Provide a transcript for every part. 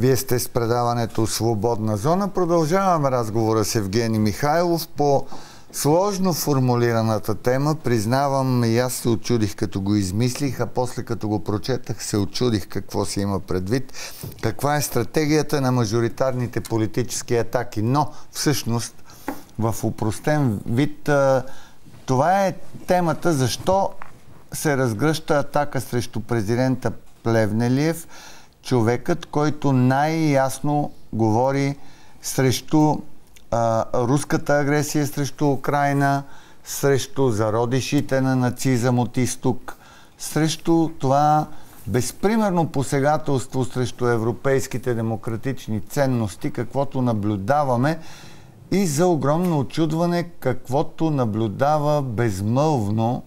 Вие сте с предаването Свободна зона. Продължаваме разговора с Евгений Михайлов по сложно формулираната тема. Признавам, и аз се очудих като го измислих, а после като го прочетах се очудих какво се има предвид. Каква е стратегията на мажоритарните политически атаки? Но всъщност в опростен вид това е темата защо се разгръща атака срещу президента Плевнелиев, човекът, който най-ясно говори срещу руската агресия срещу Украйна, срещу зародишите на нацизъм от изток, срещу това безпримерно посегателство срещу европейските демократични ценности, каквото наблюдаваме, и за огромно очудване, каквото наблюдава безмълвно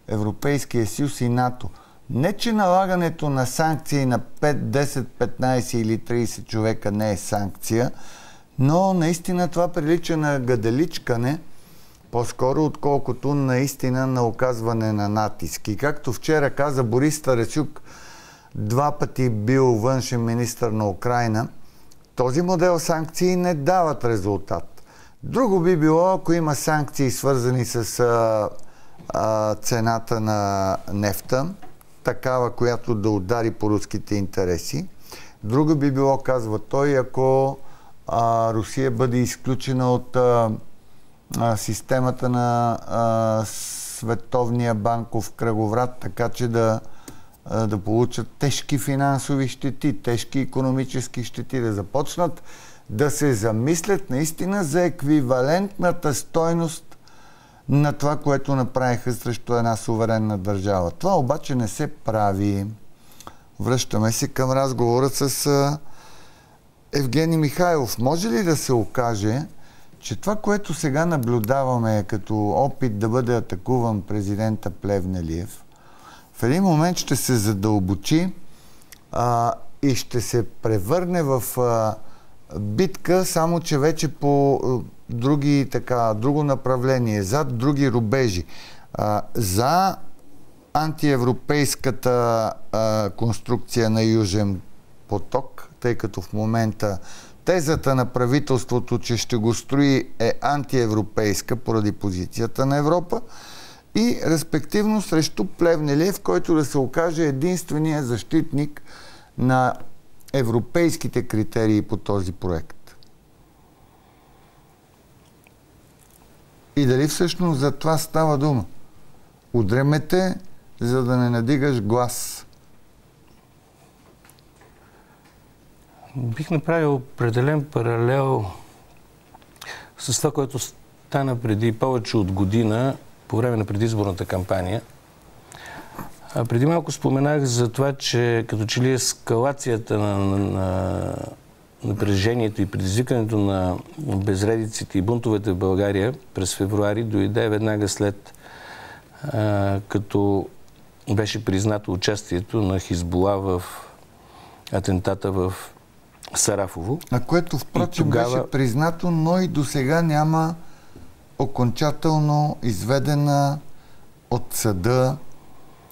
Европейския съюз и НАТО. Не, че налагането на санкции на 5, 10, 15 или 30 човека не е санкция, но наистина това прилича на гаделичкане, по-скоро отколкото наистина на оказване на натиск. И както вчера каза Борис Тарасюк, 2 пъти бил външен министър на Украйна, този модел санкции не дават резултат. Друго би било, ако има санкции свързани с цената на нефта, такава, която да удари по руските интереси. Друго би било, казва той, ако Русия бъде изключена от системата на Световния банков кръговрат, така че да получат тежки финансови щети, тежки икономически щети, да започнат да се замислят наистина за еквивалентната стойност на това, което направиха срещу една суверенна държава. Това обаче не се прави. Връщаме се към разговора с Евгений Михайлов. Може ли да се окаже, че това, което сега наблюдаваме като опит да бъде атакуван президента Плевнелиев, в един момент ще се задълбочи и ще се превърне в битка, само че вече по друго направление, зад други рубежи, за антиевропейската конструкция на Южен поток, тъй като в момента тезата на правителството, че ще го строи, е антиевропейска поради позицията на Европа, и респективно срещу Плевнелиев, който да се окаже единствения защитник на европейските критерии по този проект. И дали всъщност за това става дума? Удремете, за да не надигаш глас. Бих направил определен паралел с това, което стана преди повече от година по време на предизборната кампания. Преди малко споменах за това, че като че ли ескалацията на напрежението и предизвикането на безредиците и бунтовете в България през февруари дойде веднага след като беше признато участието на Хизбула в атентата в Сарафово. А което впрочем беше признато, но и до сега няма окончателно изведена от съда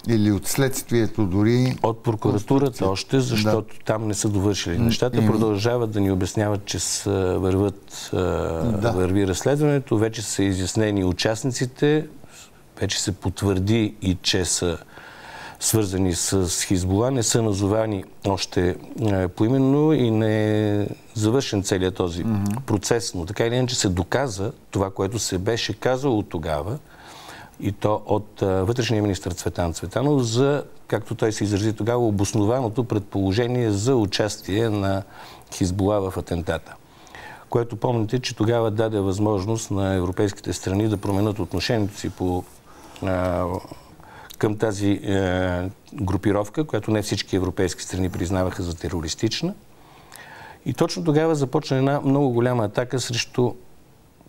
или от следствието дори. От прокуратурата още, защото там не са довършили нещата. Продължават да ни обясняват, че върви разследването. Вече са изяснени участниците. Вече се потвърди и че са свързани с Хизбула. Не са назовани още поименно и не е завършен целият този процес. Но така или иначе се доказа това, което се беше казало тогава, и то от вътрешния министър Цветан Цветанов за, както той се изрази тогава, обоснованото предположение за участие на Хизбула в атентата. Което помните, че тогава даде възможност на европейските страни да променят отношението си към тази групировка, която не всички европейски страни признаваха за терористична. И точно тогава започна една много голяма атака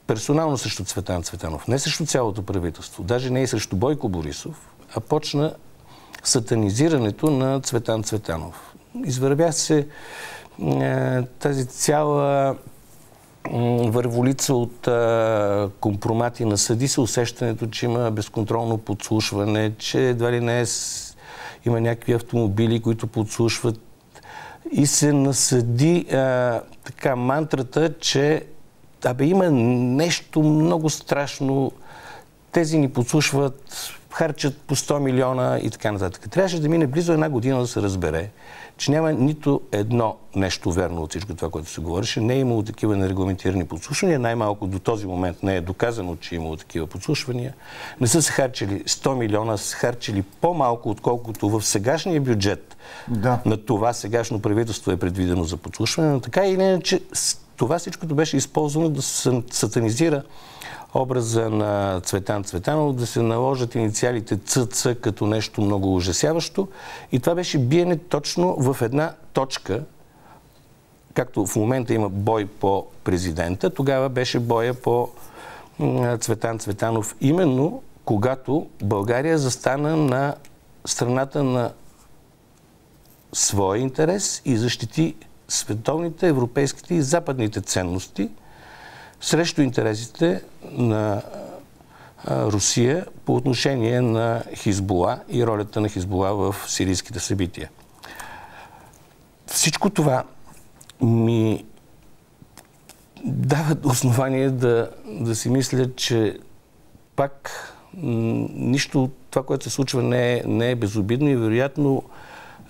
персонално срещу Цветан Цветанов. Не срещу цялото правителство, даже не и срещу Бойко Борисов, а почна сатанизирането на Цветан Цветанов. Извървя се тази цяла върволица от компромати на съди, се усещането, че има безконтролно подслушване, че едва ли не има някакви автомобили, които подслушват и се насъди така мантрата, че има нещо много страшно, тези ни подслушват, харчат по 100 милиона и така нататък. Трябваше да мине близо една година да се разбере, че няма нито едно нещо верно от всичко това, което се говореше. Не е имало такива нерегламентирани подслушвания. Най-малко до този момент не е доказано, че е имало такива подслушвания. Не са се харчили 100 милиона, са се харчили по-малко, отколкото в сегашния бюджет на това сегашно правителство е предвидено за подслушване. Но така или иначе, това всичкото беше използвано да се сатанизира образа на Цветан Цветанов, да се наложат инициалите ЦЦ като нещо много ужасяващо. И това беше биене точно в една точка, както в момента има бой по президента, тогава беше боя по Цветан Цветанов. Именно когато България застана на страната на своя интерес и защити световните, европейските и западните ценности срещу интересите на Русия по отношение на Хизбула и ролята на Хизбула в сирийските събития. Всичко това ми дава основание да си мисля, че пак нищо от това, което се случва, не е безобидно и вероятно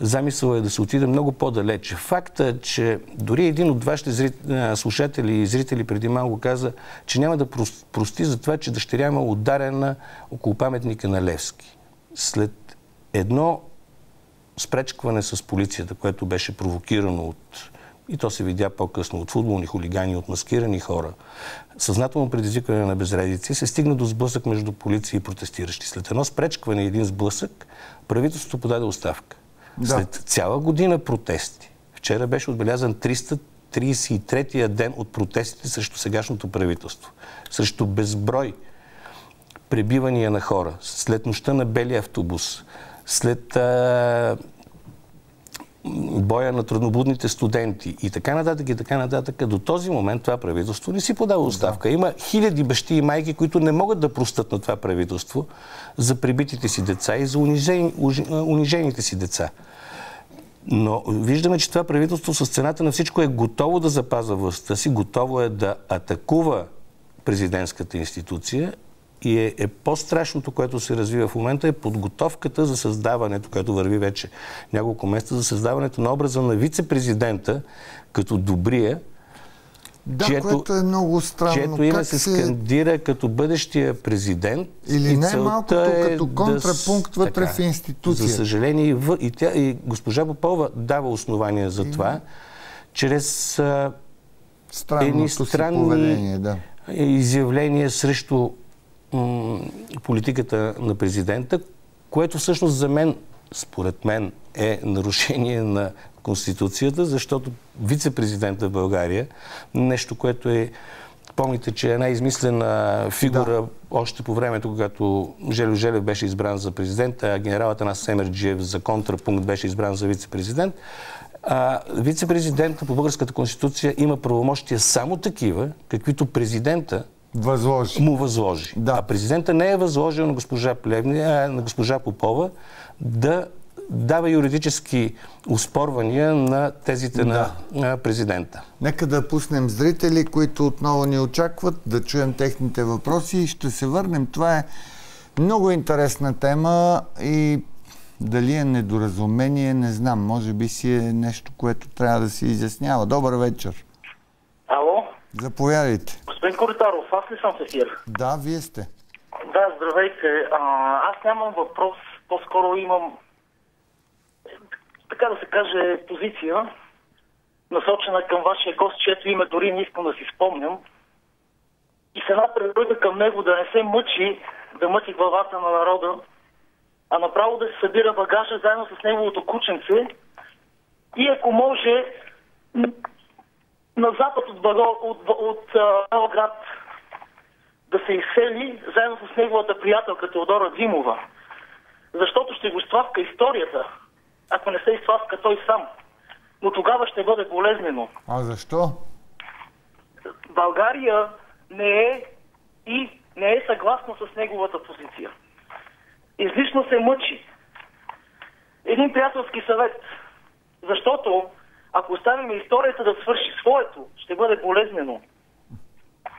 замисъл е да се отиде много по-далече. Факта, че дори един от вашите слушатели и зрители преди малко каза, че няма да прости за това, че дъщеря има ударена около паметника на Левски. След едно спречкване с полицията, което беше провокирано и то се видя по-късно от футболни хулигани, от маскирани хора, съзнателно предизвикване на безредици, се стигна до сблъсък между полиция и протестиращи. След едно спречкване и един сблъсък, правителството подаде оставка. След цяла година протести. Вчера беше отбелязан 333-я ден от протестите срещу сегашното правителство. Срещу безброй пребивания на хора. След нощта на белия автобус. След боя на труднобудните студенти и така нататък, до този момент това правителство не си подава оставка. Има хиляди бащи и майки, които не могат да простат на това правителство за пребитите си деца и за унижените си деца. Но виждаме, че това правителство с цената на всичко е готово да запазва властта си, готово е да атакува президентската институция и е по-страшното, което се развива в момента, е подготовката за създаването, което върви вече няколко месеца, за създаването на образа на вице-президента като добрия, което е много странно. Чието име се скандира като бъдещия президент. Или най-малкото като контрапункт вътре в институция. За съжаление и госпожа Попова дава основания за това, чрез едни странни изявления срещу политиката на президента, което всъщност за мен, според мен, е нарушение на Конституцията, защото вице-президента в България, нещо, което е, помните, че е една измислена фигура още по времето, когато Жельо Желев беше избран за президент, а генерал Атанас Семерджиев за контрапункт беше избран за вице-президент. Вице-президентът по българската Конституция има правомощия само такива, каквито президента му възложи. А президента не е възложил на госпожа Попова да дава юридически оспорвания на тезите на президента. Нека да пуснем зрители, които отново ни очакват, да чуем техните въпроси и ще се върнем. Това е много интересна тема и дали е недоразумение, не знам. Може би си е нещо, което трябва да се изяснява. Добър вечер. Ало? Заповядайте. Господин Коритаров, аз ли съм в ефир? Да, вие сте. Да, здравейте. Аз нямам въпрос, по-скоро имам, така да се каже, позиция, насочена към вашия гост, чието име дори не искам да си спомням. И с една препоръка към него да не се мъчи, да мъчи главата на народа, а направо да се събира багажа заедно с неговото кученце и ако може на запад от Белград да се изсели заедно с неговата приятелка Теодора Димова. Защото ще го изтласка историята, ако не се изтласка той сам. Но тогава ще бъде болезнено. А защо? България не е съгласна с неговата позиция. Излишно се мъчи. Един приятелски съвет. Защото Ако оставим историята да свърши своето, ще бъде болезнено.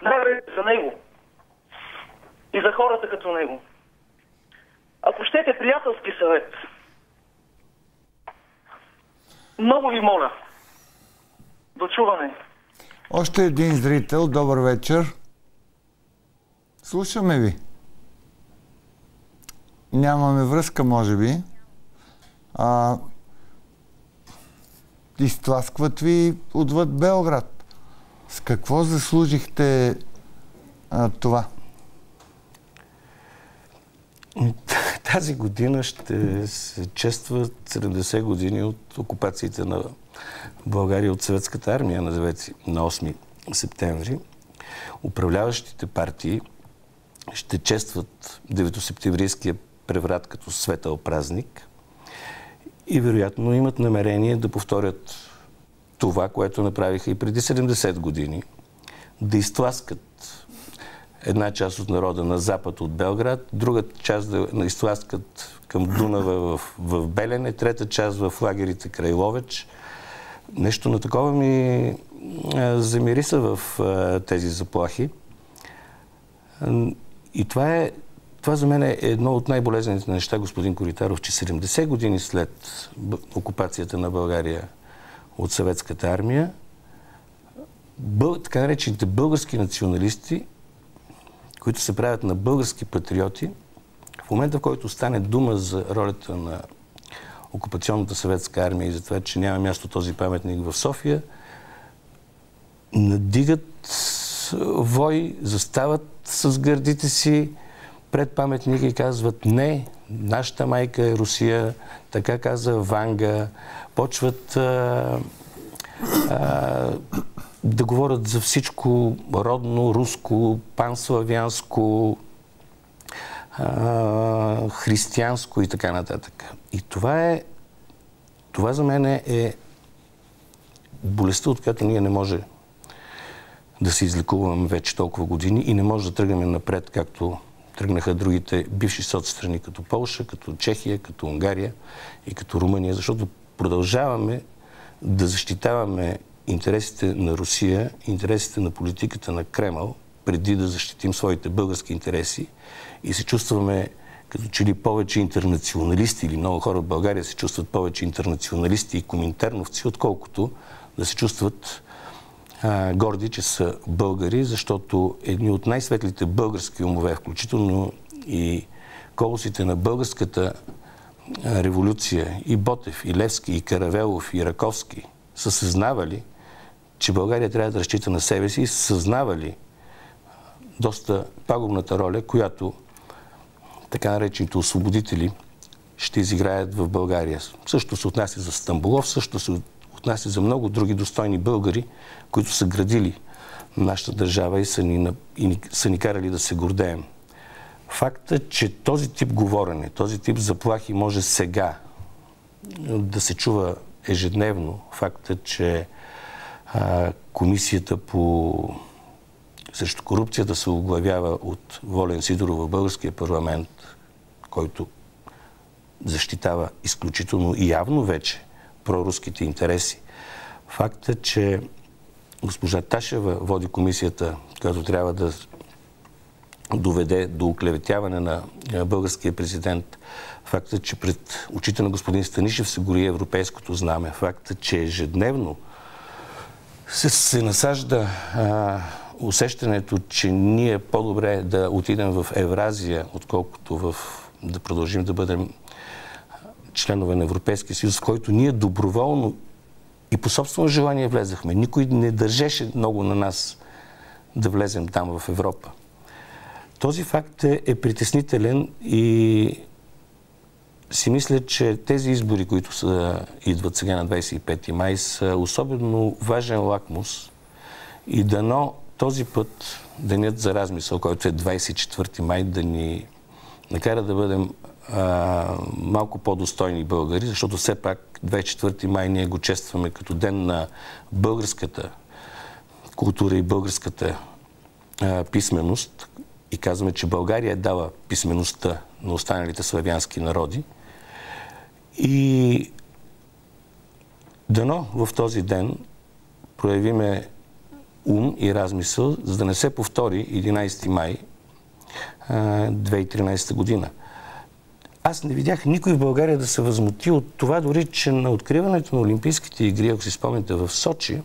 Най-вече за него. И за хората като него. Ако щете приятелски съвет, много ви моля, до чуване. Още един зрител, добър вечер. Слушаме ви. Нямаме връзка, може би. Изтласкват ви отвъд Белград. С какво заслужихте това? Тази година ще се честват 70 години от окупациите на България от Съветската армия на 8 септември. Управляващите партии ще честват 9-септемврийския преврат като светъл празник и вероятно имат намерение да повторят това, което направиха и преди 70 години, да изтласкат една част от народа на запад от Белград, друга част да изтласкат към Дунава в Белене, трета част в лагерите край Ловеч. Нещо на такова ми замириса в тези заплахи. И това за мен е едно от най-болезнените неща, господин Коритаров, че 70 години след окупацията на България от Съветската армия, така наречените български националисти, които се правят на български патриоти, в момента, в който стане дума за ролята на окупационната съветска армия и за това, че няма място този паметник в София, надигат вой, застават с гърдите си пред паметника и казват: не, нашата майка е Русия, така каза Ванга, почват да говорят за всичко родно, руско, панславянско, християнско и така нататък. И това за мен е болестта, от която ние не може да се излекуваме вече толкова години и не може да тръгнем напред, както тръгнаха другите бивши соцстрани, като Полша, като Чехия, като Унгария и като Румъния, защото продължаваме да защитаваме интересите на Русия, интересите на политиката на Кремъл, преди да защитим своите български интереси и се чувстваме като че ли повече интернационалисти, или много хора в България се чувстват повече интернационалисти и коминтерновци, отколкото да се чувстват горди, че са българи, защото едни от най-светлите български умове, включително и колосите на българската революция, и Ботев, и Левски, и Каравелов, и Раковски, са съзнавали, че България трябва да разчита на себе си и са съзнавали доста пагубната роля, която така наречените освободители ще изиграят в България. Също се отнася за Стамболов, също се отнася за много други достойни българи, които са градили нашата държава и са ни карали да се гордеем. Фактът, че този тип говорене, този тип заплахи може сега да се чува ежедневно, фактът, че комисията срещу корупцията се оглавява от Волен Сидоров в българския парламент, който защитава изключително и явно вече проруските интереси. Фактът, че госпожа Ташева води комисията, която трябва да доведе до оклеветяване на българския президент. Фактът, че пред очите на господин Станишев се гори европейското знаме. Фактът, че ежедневно се насажда усещането, че ние по-добре да отидем в Евразия, отколкото да продължим да бъдем членове на Европейския съюз, в който ние доброволно и по собствено желание влезахме. Никой не държеше много на нас да влезем там в Европа. Този факт е притеснителен и си мисля, че тези избори, които идват сега на 25 май, са особено важен лакмус и дано този път денят за размисъл, който е 24 май, да ни накара да бъдем малко по-достойни българи, защото все пак 24 май ние го честваме като ден на българската култура и българската писменост и казваме, че България дава писмеността на останалите славянски народи. И Дано в този ден проявиме ум и размисъл, за да не се повтори 11 май 2013 година. Аз не видях никой в България да се възмути от това, дори че на откриването на Олимпийските игри, ако си спомняте, в Сочи,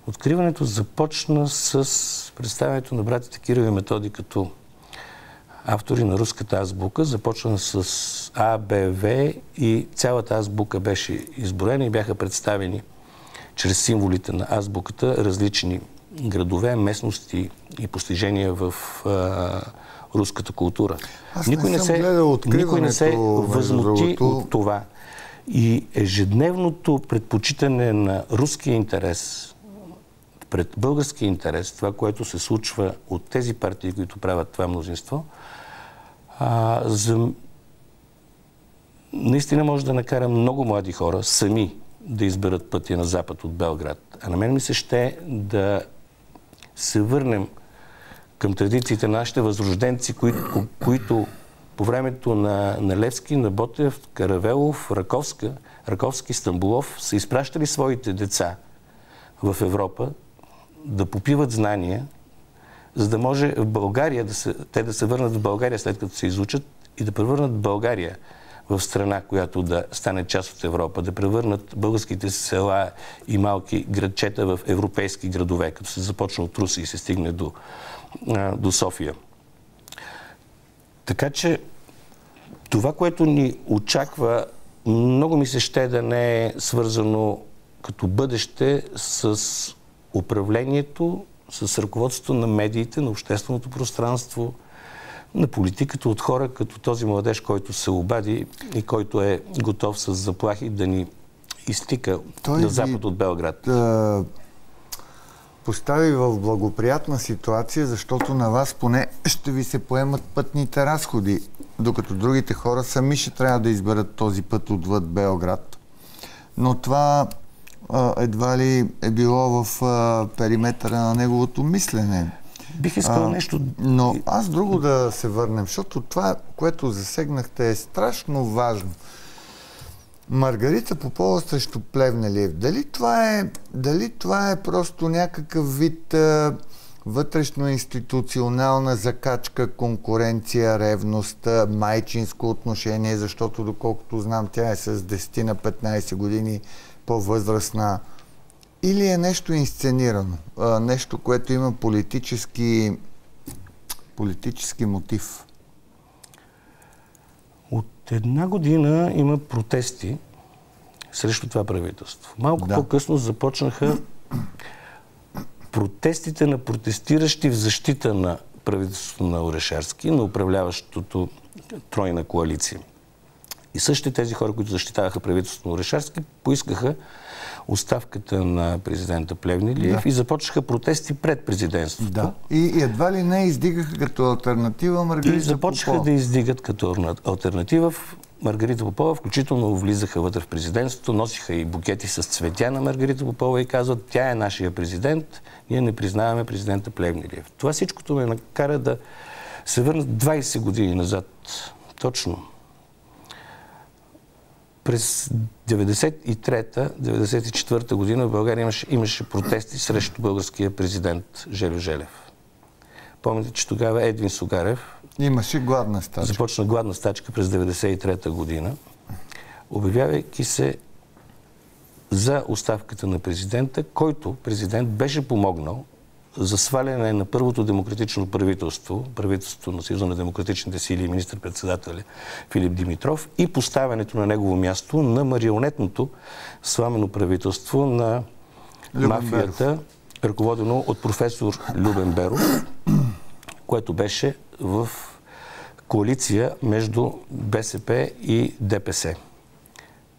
откриването започна с представянето на братите Кирил и Методий като автори на руската азбука. Започна с А, Б, В и цялата азбука беше изброена и бяха представени чрез символите на азбуката различни градове, местности и постижения в руската култура. Никой не се възмути от това. И ежедневното предпочитане на руския интерес пред българския интерес, това, което се случва от тези партии, които правят това мнозинство, наистина може да накара много млади хора сами да изберат пътя на запад от Белград. А на мен ми се ще да се върнем към традициите на нашите възрожденци, които по времето на Левски, на Ботев, Каравелов, Раковски, Стамболов са изпращали своите деца в Европа да попиват знания, за да може в България те да се върнат в България след като се изучат и да превърнат България в страна, която да стане част от Европа, да превърнат българските села и малки градчета в европейски градове, като се започне от Руси и се стигне до София. Така че това, което ни очаква, много ми се ще да не е свързано като бъдеще с управлението, с ръководството на медиите, на общественото пространство, на политиката от хора като този младеж, който се обади и който е готов с заплахи да ни изтика на запад от Белград. Постави в благоприятна ситуация, защото на вас поне ще ви се поемат пътните разходи, докато другите хора сами ще трябва да изберат този път отвъд Белград. Но това едва ли е било в периметъра на неговото мислене. Бих искал нещо... Но аз друго да се върнем, защото това, което засегнахте, е страшно важно. Маргарита Попова срещу Плевнелиев. Дали това е просто някакъв вид вътрешно-институционална закачка, конкуренция, ревност, майчинско отношение, защото доколкото знам, тя е с 10 на 15 години по-възрастна. Или е нещо инсценирано? Нещо, което има политически мотив? От една година има протести срещу това правителство. Малко по-късно започнаха протестите на протестиращи в защита на правителството на Орешарски, на управляващото тройна коалиция. И същите тези хора, които защитаваха правителството на Орешарски, поискаха оставката на президента Плевнелиев и започнаха протести пред президентството. Да. И едва ли не издигаха като алтернатива Маргарита Попова. И започнаха да издигат като альтернатива Маргарита Попова, включително влизаха вътре в президентството, носиха и букети с цветя на Маргарита Попова и казват: тя е нашия президент, ние не признаваме президента Плевнелиев. Това всичкото ме накара да се върнат 20 години назад. Точно. През 1993-1994 година в България имаше протести срещу българския президент Жельо Желев. Помните, че тогава Едвин Сугарев имаше гладна стачка. Започна гладна стачка през 1993 година, обявявайки се за оставката на президента, който президент беше помогнал за сваляне на първото демократично правителството на Съюза на демократичните сили и министър-председателя Филип Димитров и поставянето на негово място на марионетното сламено правителство на мафията, ръководено от професор Любен Беров, което беше в коалиция между БСП и ДПС.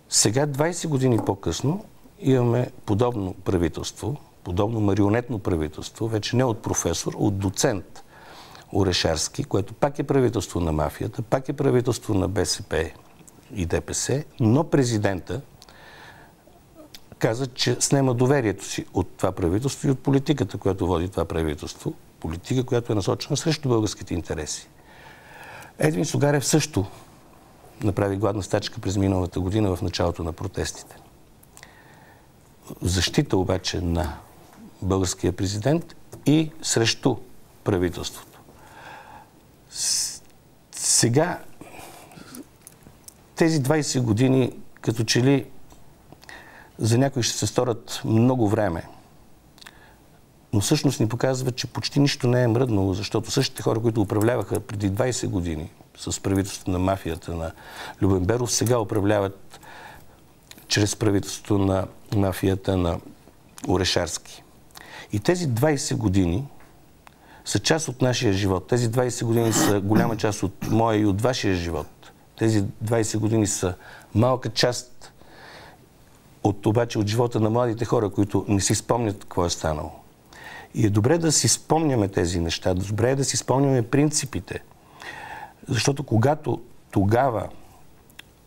Сега, 20 години по-късно, имаме подобно правителство, подобно марионетно правителство, вече не от професор, от доцент Орешарски, което пак е правителство на мафията, пак е правителство на БСП и ДПС, но президента каза, че снема доверието си от това правителство и от политиката, която води това правителство. Политика, която е насочена срещу българските интереси. Едвин Сугарев също направи гладна стачка през миналата година в началото на протестите. защита обаче на българския президент и срещу правителството. Сега тези 20 години като че ли за някои ще се сторят много време, но всъщност ни показва, че почти нищо не е мръднало, защото същите хора, които управляваха преди 20 години с правителството на мафията на Любен Беров, сега управляват чрез правителството на мафията на Орешарски. И тези 20 години са част от нашия живот. Тези 20 години са голяма част от моя и от вашия живот. Тези 20 години са малка част обаче от живота на младите хора, които не си спомнят какво е станало. И е добре да си спомняме тези неща, добре е да си спомняме принципите. Защото когато тогава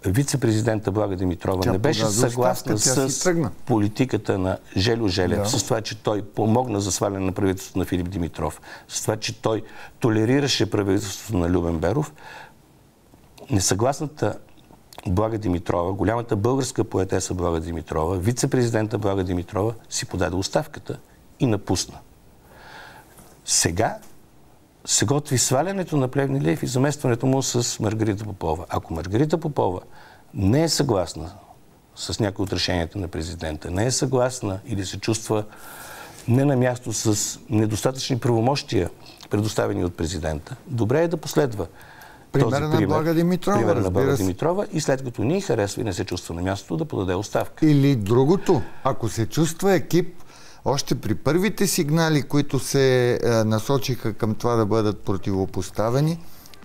вице-президента Блага Димитрова не беше съгласна с политиката на Жельо Желев, с това, че той помогна за сваляне на правителството на Филип Димитров, с това, че той толерираше правителството на Любен Беров, несъгласната Блага Димитрова, голямата българска поетеса Блага Димитрова, вице-президента Блага Димитрова си подаде оставката и напусна. Сега се готви свалянето на Плевнелиев и заместването му с Маргарита Попова. Ако Маргарита Попова не е съгласна с някои от решенията на президента, не е съгласна или се чувства не на място с недостатъчни правомощия, предоставени от президента, добре е да последва пример на Блага Димитрова, пример на Блага Димитрова и след като ни харесва и не се чувства на мястото, да подаде оставка. Или другото, ако се чувства екип, още при първите сигнали, които се насочиха към това да бъдат противопоставени,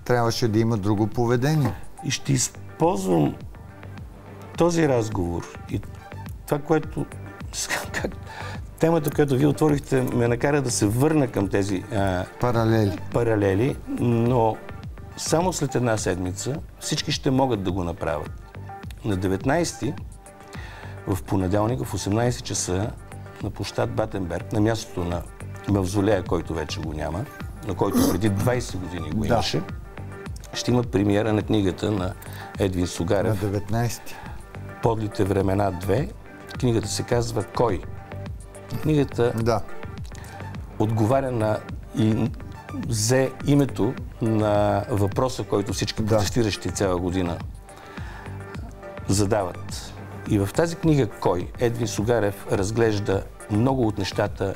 трябваше да има друго поведение. И ще използвам този разговор и това, което темата, която вие отворихте, ме накара да се върна към тези паралели, но само след една седмица всички ще могат да го направят. На 19-ти, в понеделник, в 18 часа, на площад Батенберг, на мястото на мавзолея, който вече го няма, на който преди 20 години го имаше, ще има премиера на книгата на Едвин Сугарев. На 19-ти. Подлите времена 2. Книгата се казва "Кой?". Книгата отговаря на и взе името на въпроса, който всички протестиращи цяла година задават. И в тази книга "Кой?" Едвин Сугарев разглежда много от нещата,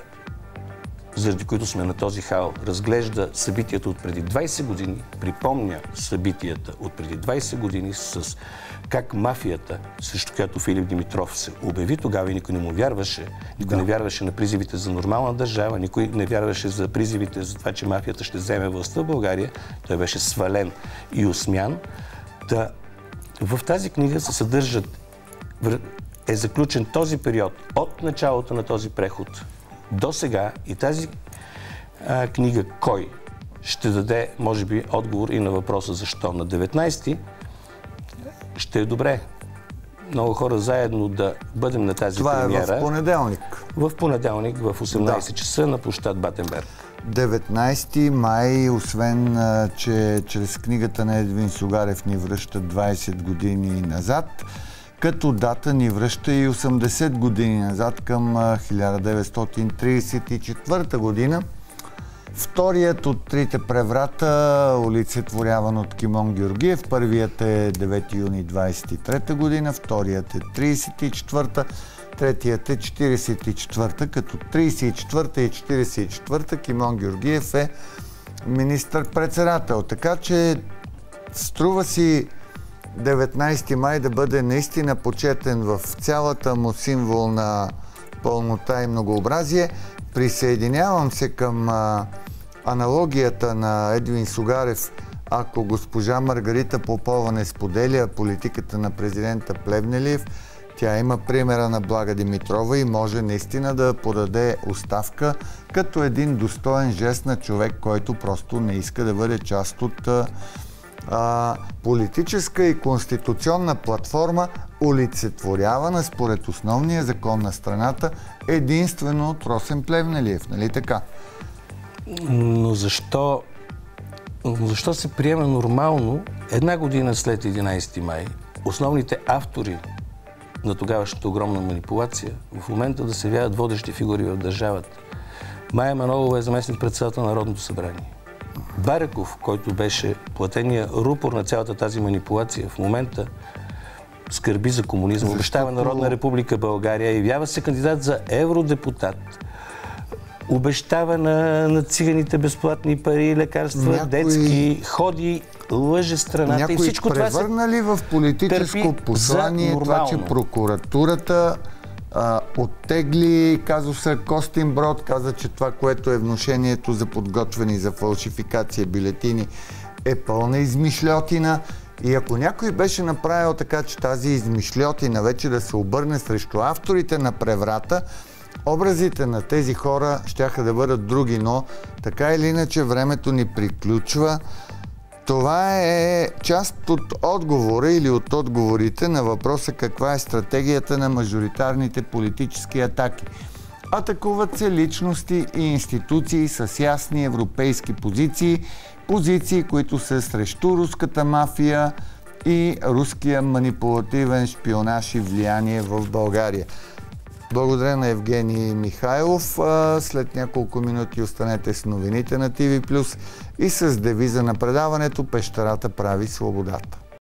заради които сме на този хал. Разглежда събитията от преди 20 години, припомня събитията от преди 20 години с как мафията, срещу която Филип Димитров се обяви тогава и никой не му вярваше. Никой не вярваше на призивите за нормална държава, никой не вярваше за призивите за това, че мафията ще вземе властта в България. Той беше свален и осмян. В тази книга се е заключен този период от началото на този преход до сега и тази книга "Кой?" ще даде, може би, отговор и на въпроса защо. На 19-ти ще е добре много хора заедно да бъдем на тази премиера. Това е в понеделник. В понеделник, в 18 часа на площад Батенберг. 19 май, освен, че чрез книгата на Едвин Сугарев ни връща 20 години назад, като дата ни връща и 80 години назад към 1934 година. Вторият от трите преврата, олицетворяван от Кимон Георгиев. Първият е 9 юни 23 година, вторият е 34-та, третият е 44-та, като 34-та и 44-та Кимон Георгиев е министър-председател. Така че струва си 19 май да бъде наистина почетен в цялата му символна пълнота и многообразие. Присъединявам се към аналогията на Едвин Сугарев. Ако госпожа Маргарита Попова не споделя политиката на президента Плевнелиев, тя има примера на Блага Димитрова и може наистина да подаде оставка като един достоен жест на човек, който просто не иска да бъде част от политическа и конституционна платформа, олицетворявана според основния закон на страната единствено от Росен Плевнелиев. Нали така? Но защо се приема нормално една година след 11 май основните автори на тогавашната огромна манипулация, в момента да се явяват водещи фигури в държавата. Мая Манолова е заместник-председател на Народното събрание. Бареков, който беше платения рупор на цялата тази манипулация, в момента скърби за комунизъм, обещава Народна република България, явява се кандидат за евродепутат, обещава на циганите безплатни пари, лекарства, детски, ходи, лъже страната. Някой и всичко това превърна ли в политическо послание това, че прокуратурата оттегли казуса Костинброд, каза, че това, което е внушението за подготвени за фалшификация бюлетини, е пълна измишльотина. И ако някой беше направил така, че тази измишльотина вече да се обърне срещу авторите на преврата, образите на тези хора щяха да бъдат други, но така или иначе времето ни приключва. Това е част от отговора или от отговорите на въпроса каква е стратегията на мажоритарните политически атаки. Атакуват се личности и институции с ясни европейски позиции, позиции, които са срещу руската мафия и руския манипулативен шпионаж и влияние в България. Благодаря на Евгений Михайлов. След няколко минути останете с новините на TV+, и с девиза на предаването "Пещерата прави свободата".